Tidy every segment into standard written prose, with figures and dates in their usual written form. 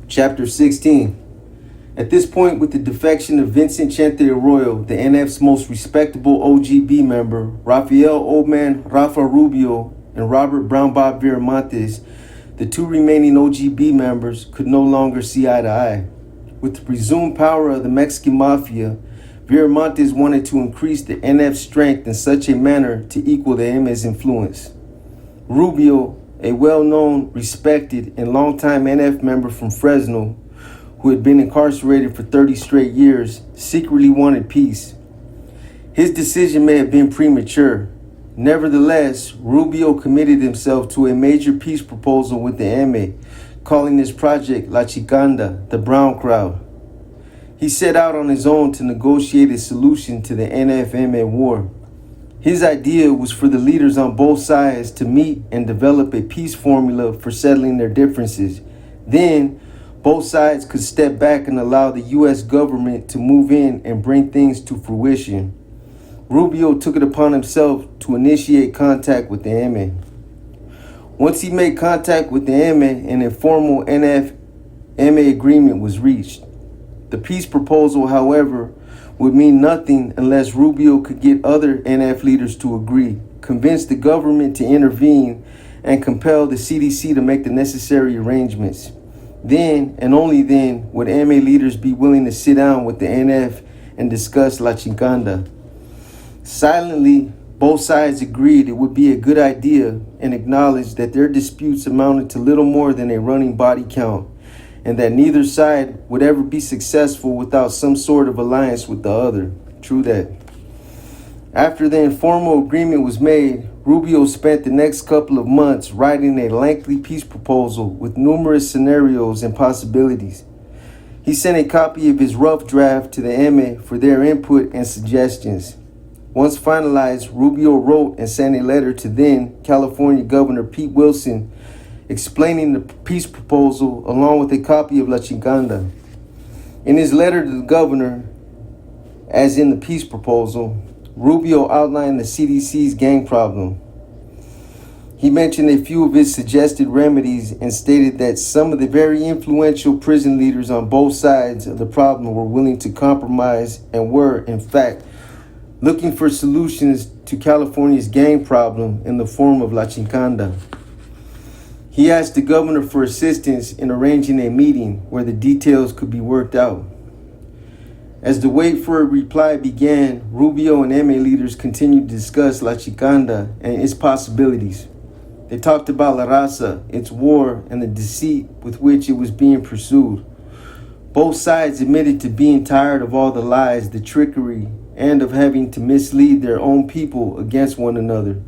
Chapter 16. At this point, with the defection of Vincent Chente Arroyo, the NF's most respectable OGB member, Rafael Oldman Rafa Rubio, and Robert Brown Bob Viramontes, the two remaining OGB members could no longer see eye to eye. With the presumed power of the Mexican mafia, Viramontes wanted to increase the NF's strength in such a manner to equal the MA's influence. Rubio, a well-known, respected, and longtime NF member from Fresno, who had been incarcerated for 30 straight years, secretly wanted peace. His decision may have been premature. Nevertheless, Rubio committed himself to a major peace proposal with the MA, calling his project La Chicanda, the Brown Crowd. He set out on his own to negotiate a solution to the NF-MA war. His idea was for the leaders on both sides to meet and develop a peace formula for settling their differences. Then, both sides could step back and allow the U.S. government to move in and bring things to fruition. Rubio took it upon himself to initiate contact with the MA. Once he made contact with the MA, an informal NF-MA agreement was reached. The peace proposal, however, would mean nothing unless Rubio could get other NF leaders to agree, convince the government to intervene, and compel the CDC to make the necessary arrangements. Then, and only then, would MA leaders be willing to sit down with the NF and discuss La Chicanda. Silently, both sides agreed it would be a good idea and acknowledged that their disputes amounted to little more than a running body count, and that neither side would ever be successful without some sort of alliance with the other. True that. After the informal agreement was made, Rubio spent the next couple of months writing a lengthy peace proposal with numerous scenarios and possibilities. He sent a copy of his rough draft to the MA for their input and suggestions. Once finalized, Rubio wrote and sent a letter to then California Governor Pete Wilson explaining the peace proposal along with a copy of La Chicanda. In his letter to the governor, as in the peace proposal, Rubio outlined the CDC's gang problem. He mentioned a few of his suggested remedies and stated that some of the very influential prison leaders on both sides of the problem were willing to compromise and were, in fact, looking for solutions to California's gang problem in the form of La Chicanda. He asked the governor for assistance in arranging a meeting where the details could be worked out. As the wait for a reply began, Rubio and MA leaders continued to discuss La Chicanda and its possibilities. They talked about La Raza, its war, and the deceit with which it was being pursued. Both sides admitted to being tired of all the lies, the trickery, and of having to mislead their own people against one another.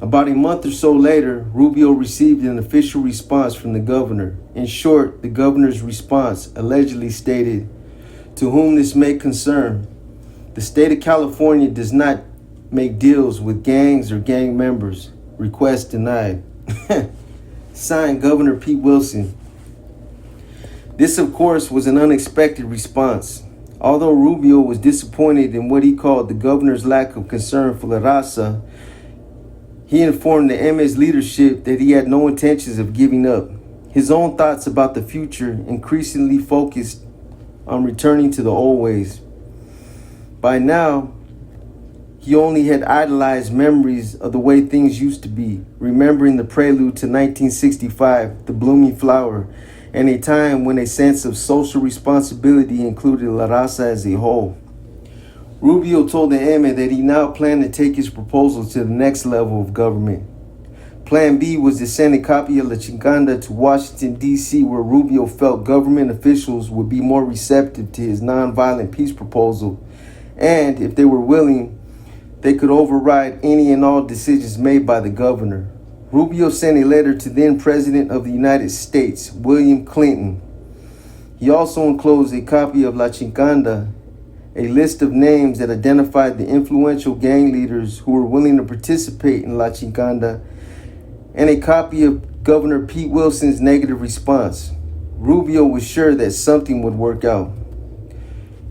About a month or so later, Rubio received an official response from the governor. In short, the governor's response allegedly stated, "To whom this may concern, the state of California does not make deals with gangs or gang members. Request denied." Signed, Governor Pete Wilson. This, of course, was an unexpected response. Although Rubio was disappointed in what he called the governor's lack of concern for La Raza, he informed the MA's leadership that he had no intentions of giving up. His own thoughts about the future increasingly focused on returning to the old ways. By now, he only had idolized memories of the way things used to be, remembering the prelude to 1965, the blooming flower, and a time when a sense of social responsibility included La Raza as a whole. Rubio told the MA that he now planned to take his proposal to the next level of government. Plan B was to send a copy of La Chicanda to Washington, D.C., where Rubio felt government officials would be more receptive to his nonviolent peace proposal, and, if they were willing, they could override any and all decisions made by the governor. Rubio sent a letter to then President of the United States, William Clinton. He also enclosed a copy of La Chicanda, a list of names that identified the influential gang leaders who were willing to participate in La Chicanda, and a copy of Governor Pete Wilson's negative response. Rubio was sure that something would work out.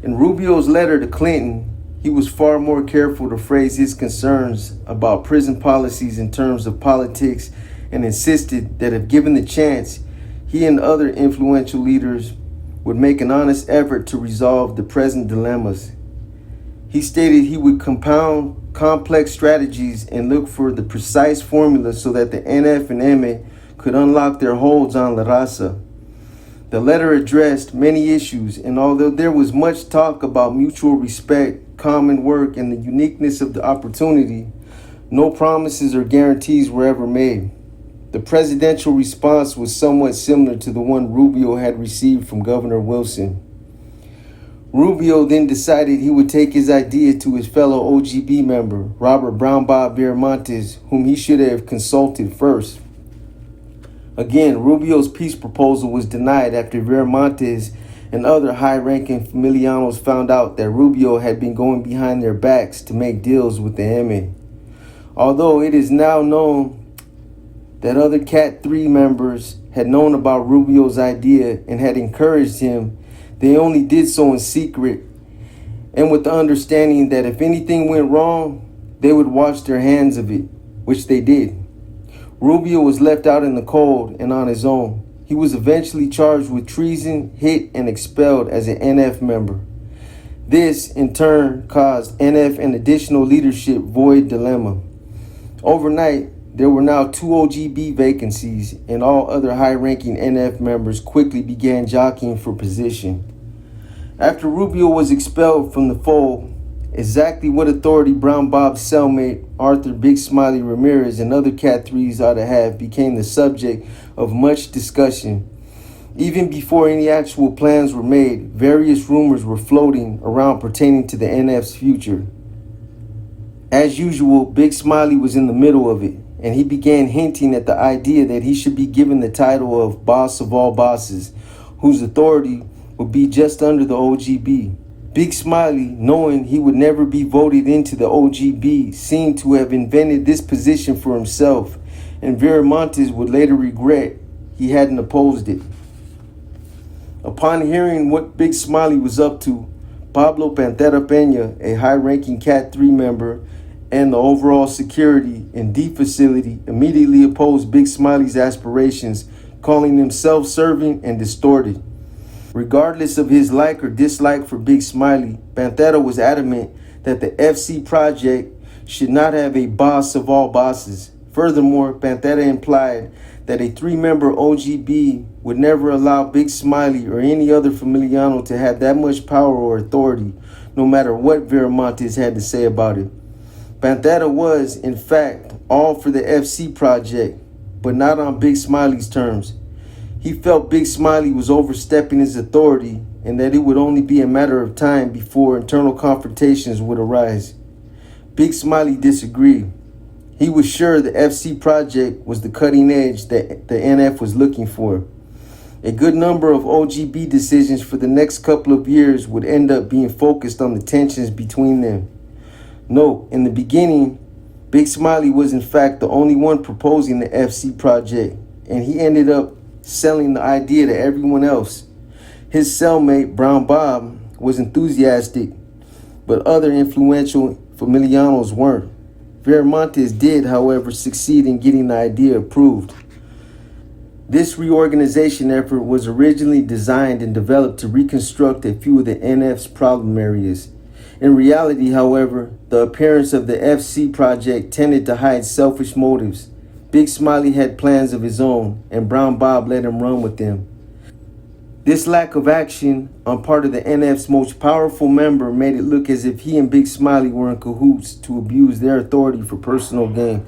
In Rubio's letter to Clinton, he was far more careful to phrase his concerns about prison policies in terms of politics and insisted that if given the chance, he and other influential leaders would make an honest effort to resolve the present dilemmas. He stated he would compound complex strategies and look for the precise formula so that the NF and MA could unlock their holds on La Raza. The letter addressed many issues, and although there was much talk about mutual respect, common work, and the uniqueness of the opportunity, no promises or guarantees were ever made. The presidential response was somewhat similar to the one Rubio had received from Governor Wilson. Rubio then decided he would take his idea to his fellow OGB member, Robert Brown Bob Viramontes, whom he should have consulted first. Again, Rubio's peace proposal was denied after Viramontes and other high-ranking familianos found out that Rubio had been going behind their backs to make deals with the MA. Although it is now known that other Cat 3 members had known about Rubio's idea and had encouraged him, they only did so in secret and with the understanding that if anything went wrong, they would wash their hands of it, which they did. Rubio was left out in the cold and on his own. He was eventually charged with treason, hit, and expelled as an NF member. This, in turn, caused NF an additional leadership void dilemma. Overnight, there were now 2 OGB vacancies, and all other high-ranking NF members quickly began jockeying for position. After Rubio was expelled from the fold, exactly what authority Brown Bob's cellmate Arthur Big Smiley Ramirez and other Cat 3s ought to have became the subject of much discussion. Even before any actual plans were made, various rumors were floating around pertaining to the NF's future. As usual, Big Smiley was in the middle of it, and he began hinting at the idea that he should be given the title of boss of all bosses, whose authority would be just under the OGB. Big Smiley, knowing he would never be voted into the OGB, seemed to have invented this position for himself, and Viramontes would later regret he hadn't opposed it. Upon hearing what Big Smiley was up to, Pablo Pantera Peña, a high-ranking Cat 3 member, and the overall security and D facility immediately opposed Big Smiley's aspirations, calling them self-serving and distorted. Regardless of his like or dislike for Big Smiley, Pantera was adamant that the FC project should not have a boss of all bosses. Furthermore, Pantera implied that a 3-member OGB would never allow Big Smiley or any other familiano to have that much power or authority, no matter what Viramontes had to say about it. Pantera was, in fact, all for the FC project, but not on Big Smiley's terms. He felt Big Smiley was overstepping his authority and that it would only be a matter of time before internal confrontations would arise. Big Smiley disagreed. He was sure the FC project was the cutting edge that the NF was looking for. A good number of OGB decisions for the next couple of years would end up being focused on the tensions between them. Note, in the beginning, Big Smiley was in fact the only one proposing the FC project, and he ended up selling the idea to everyone else. His cellmate, Brown Bob, was enthusiastic, but other influential familianos weren't. Viramontes did, however, succeed in getting the idea approved. This reorganization effort was originally designed and developed to reconstruct a few of the NF's problem areas. In reality, however, the appearance of the FC project tended to hide selfish motives. Big Smiley had plans of his own, and Brown Bob let him run with them. This lack of action on part of the NF's most powerful member made it look as if he and Big Smiley were in cahoots to abuse their authority for personal gain.